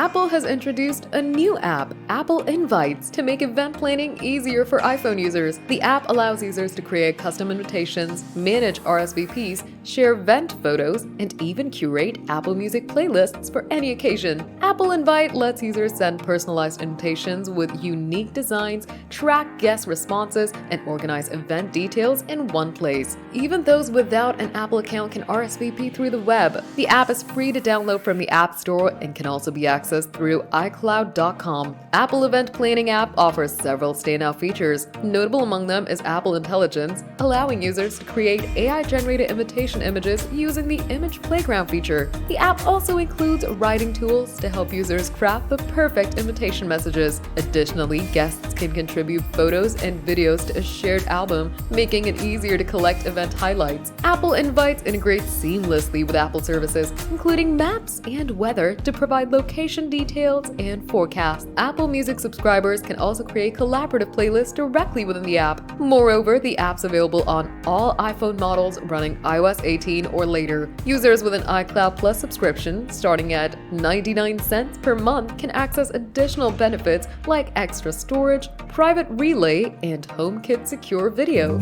Apple has introduced a new app, Apple Invites, to make event planning easier for iPhone users. The app allows users to create custom invitations, manage RSVPs, share event photos, and even curate Apple Music playlists for any occasion. Apple Invite lets users send personalized invitations with unique designs, track guest responses, and organize event details in one place. Even those without an Apple account can RSVP through the web. The app is free to download from the App Store and can also be accessed through iCloud.com. Apple Event Planning app offers several standout features. Notable among them is Apple Intelligence, allowing users to create AI-generated invitation images using the Image Playground feature. The app also includes writing tools to help users craft the perfect invitation messages. Additionally, guests can contribute photos and videos to a shared album, making it easier to collect event highlights. Apple Invites integrates seamlessly with Apple services, including Maps and Weather, to provide location details and forecasts. Apple Music subscribers can also create collaborative playlists directly within the app. Moreover, the app's available on all iPhone models running iOS 18 or later. Users with an iCloud Plus subscription, starting at 99 cents per month, can access additional benefits like extra storage, private relay, and HomeKit secure video.